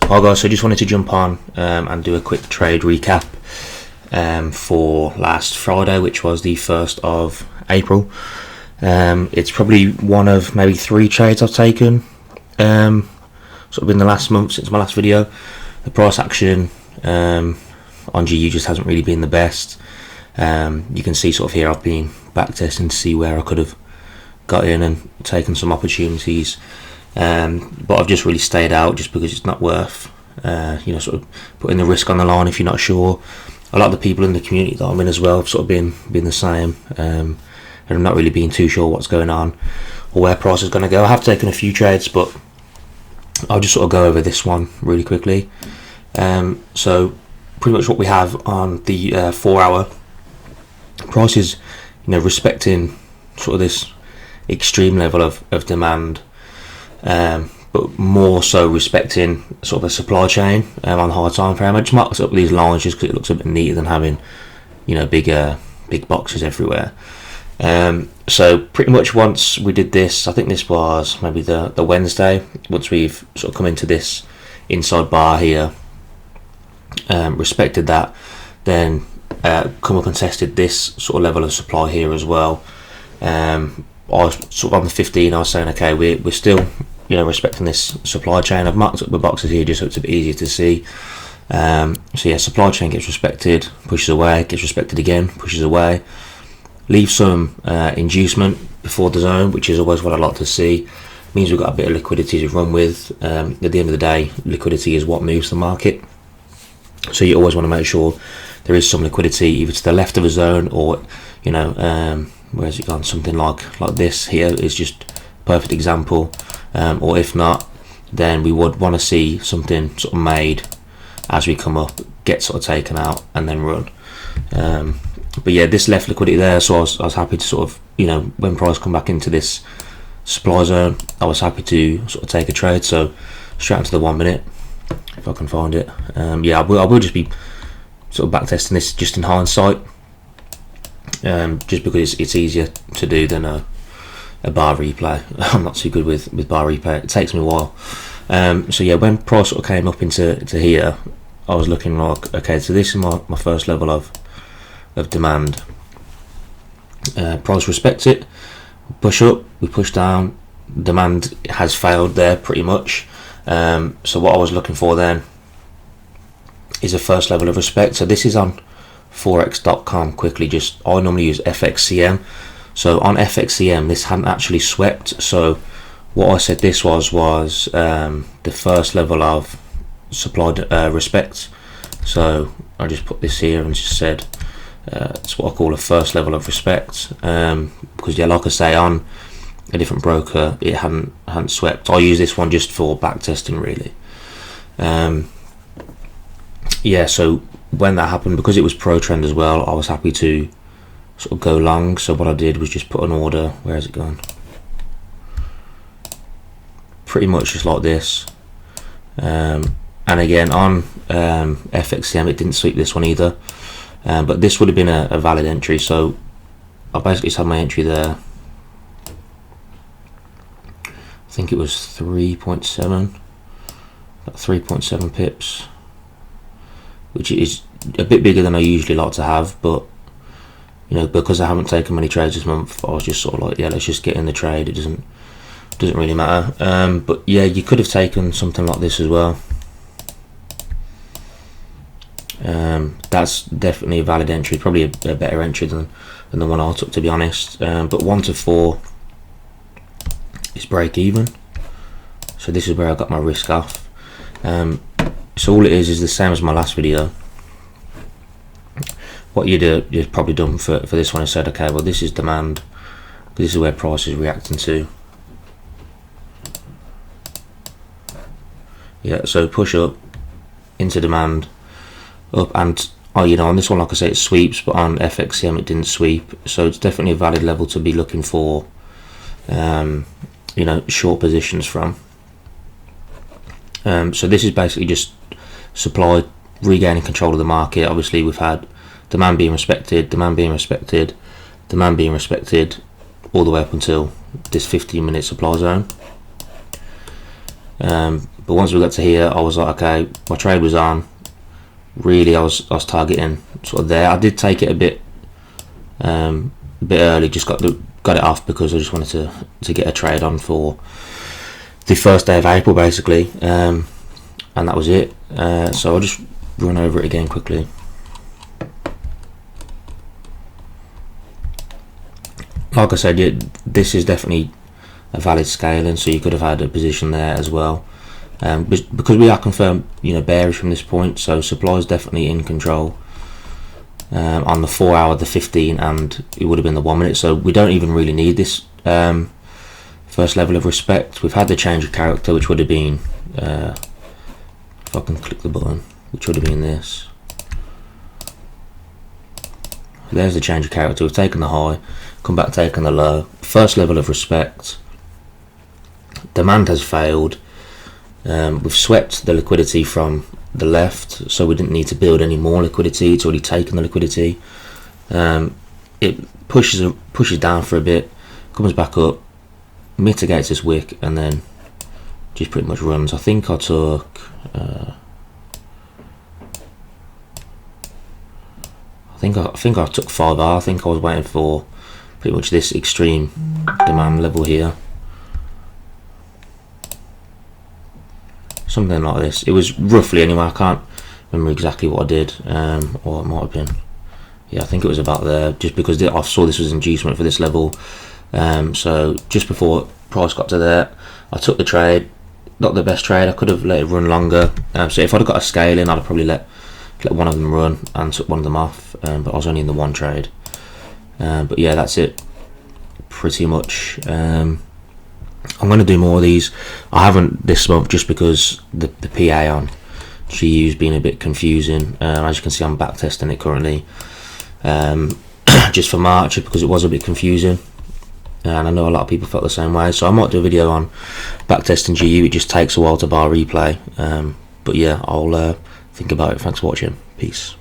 Hi guys, so just wanted to jump on and do a quick trade recap for last Friday, which was the 1st of April. It's probably one of maybe 3 trades I've taken sort of in the last month since my last video. The price action on GU just hasn't really been the best. You can see sort of here I've been back testing to see where I could have got in and taken some opportunities. But I've just really stayed out just because it's not worth sort of putting the risk on the line if you're not sure. A lot of the people in the community that I'm in as well have sort of been the same, and I'm not really being too sure what's going on or where price is going to go. I have taken a few trades, but I'll just sort of go over this one really quickly. So pretty much what we have on the 4-hour price is respecting sort of this extreme level of demand, but more so respecting sort of a supply chain on the high time frame. I just marked up these lines just because it looks a bit neater than having big boxes everywhere. So pretty much once we did this, I think this was maybe the Wednesday, once we've sort of come into this inside bar here, respected that, then come up and tested this sort of level of supply here as well. I was sort of on the 15. I was saying, okay, we're still respecting this supply chain. I've marked up the boxes here just so it's a bit easier to see. So yeah, supply chain gets respected, pushes away, gets respected again, pushes away. Leave some inducement before the zone, which is always what I like to see. Means we've got a bit of liquidity to run with. At the end of the day, liquidity is what moves the market. So you always want to make sure there is some liquidity either to the left of a zone or where's it gone? Something like this here is just a perfect example. Or if not, then we would want to see something sort of made as we come up, get sort of taken out and then run. But yeah, this left liquidity there, so I was happy to sort of, when price come back into this supply zone, I was happy to sort of take a trade. So straight into the 1 minute, if I can find it. Yeah, I will just be sort of back testing this just in hindsight, just because it's easier to do than a bar replay. I'm not too good with bar replay. It takes me a while. So yeah, when price sort of came up into here, I was looking like, okay, so this is my first level of demand. Price respects it. Push up, we push down. Demand has failed there pretty much. So what I was looking for then is a first level of respect. So this is on forex.com. Quickly, I normally use FXCM. So on FXCM, this hadn't actually swept. So what I said this was the first level of supply respect. So I just put this here and just said it's what I call a first level of respect. Because yeah, like I say, on a different broker, it hadn't swept. I use this one just for back testing really. Yeah, so when that happened, because it was pro trend as well, I was happy to sort of go long. So what I did was just put an order. Where has it gone? Pretty much just like this. And again on FXCM, it didn't sweep this one either, but this would have been a valid entry. So I basically just had my entry there. I think it was 3.7 pips, which is a bit bigger than I usually like to have, but because I haven't taken many trades this month, I was just sort of like, yeah, let's just get in the trade. It doesn't really matter. But yeah, you could have taken something like this as well. That's definitely a valid entry, probably a better entry than the one I took, to be honest. But 1 to 4 is break even. So this is where I got my risk off. So all it is the same as my last video. What you'd probably done for this one is said, okay, well, this is demand, this is where price is reacting to. Yeah, so push up into demand, up, and on this one, like I say, it sweeps, but on FXCM it didn't sweep. So it's definitely a valid level to be looking for short positions from. So this is basically just supply regaining control of the market. Obviously we've had demand being respected, demand being respected, demand being respected, all the way up until this 15-minute supply zone. But once we got to here, I was like, okay, my trade was on. Really, I was targeting sort of there. I did take it a bit early, just got it off because I just wanted to get a trade on for the first day of April, basically, and that was it. So I'll just run over it again quickly. Like I said, yeah, this is definitely a valid scaling, so you could have had a position there as well. Because we are confirmed, bearish from this point, so supply is definitely in control. On the 4 hour, the 15, and it would have been the 1 minute. So we don't even really need this first level of respect. We've had the change of character, which would have been, if I can click the button, which would have been this. There's the change of character. We've taken the high, come back taken the low. First level of respect. Demand has failed. We've swept the liquidity from the left, so we didn't need to build any more liquidity. It's already taken the liquidity. It pushes down for a bit, comes back up, mitigates this wick, and then just pretty much runs. I think I took I think I took 5R. I think I was waiting for pretty much this extreme demand level here. Something like this. It was roughly, anyway, I can't remember exactly what I did, or it might have been, yeah, I think it was about there, just because I saw this was inducement for this level. So just before price got to there, I took the trade. Not the best trade, I could have let it run longer. So if I'd have got a scale in, I'd have probably let one of them run and took one of them off, but I was only in the one trade. But yeah, that's it pretty much. I'm going to do more of these. I haven't this month just because the PA on GU's been a bit confusing. As you can see, I'm back testing it currently, just for March, because it was a bit confusing, and I know a lot of people felt the same way. So I might do a video on back testing GU. It just takes a while to bar replay, but yeah, I'll think about it. Thanks for watching. Peace.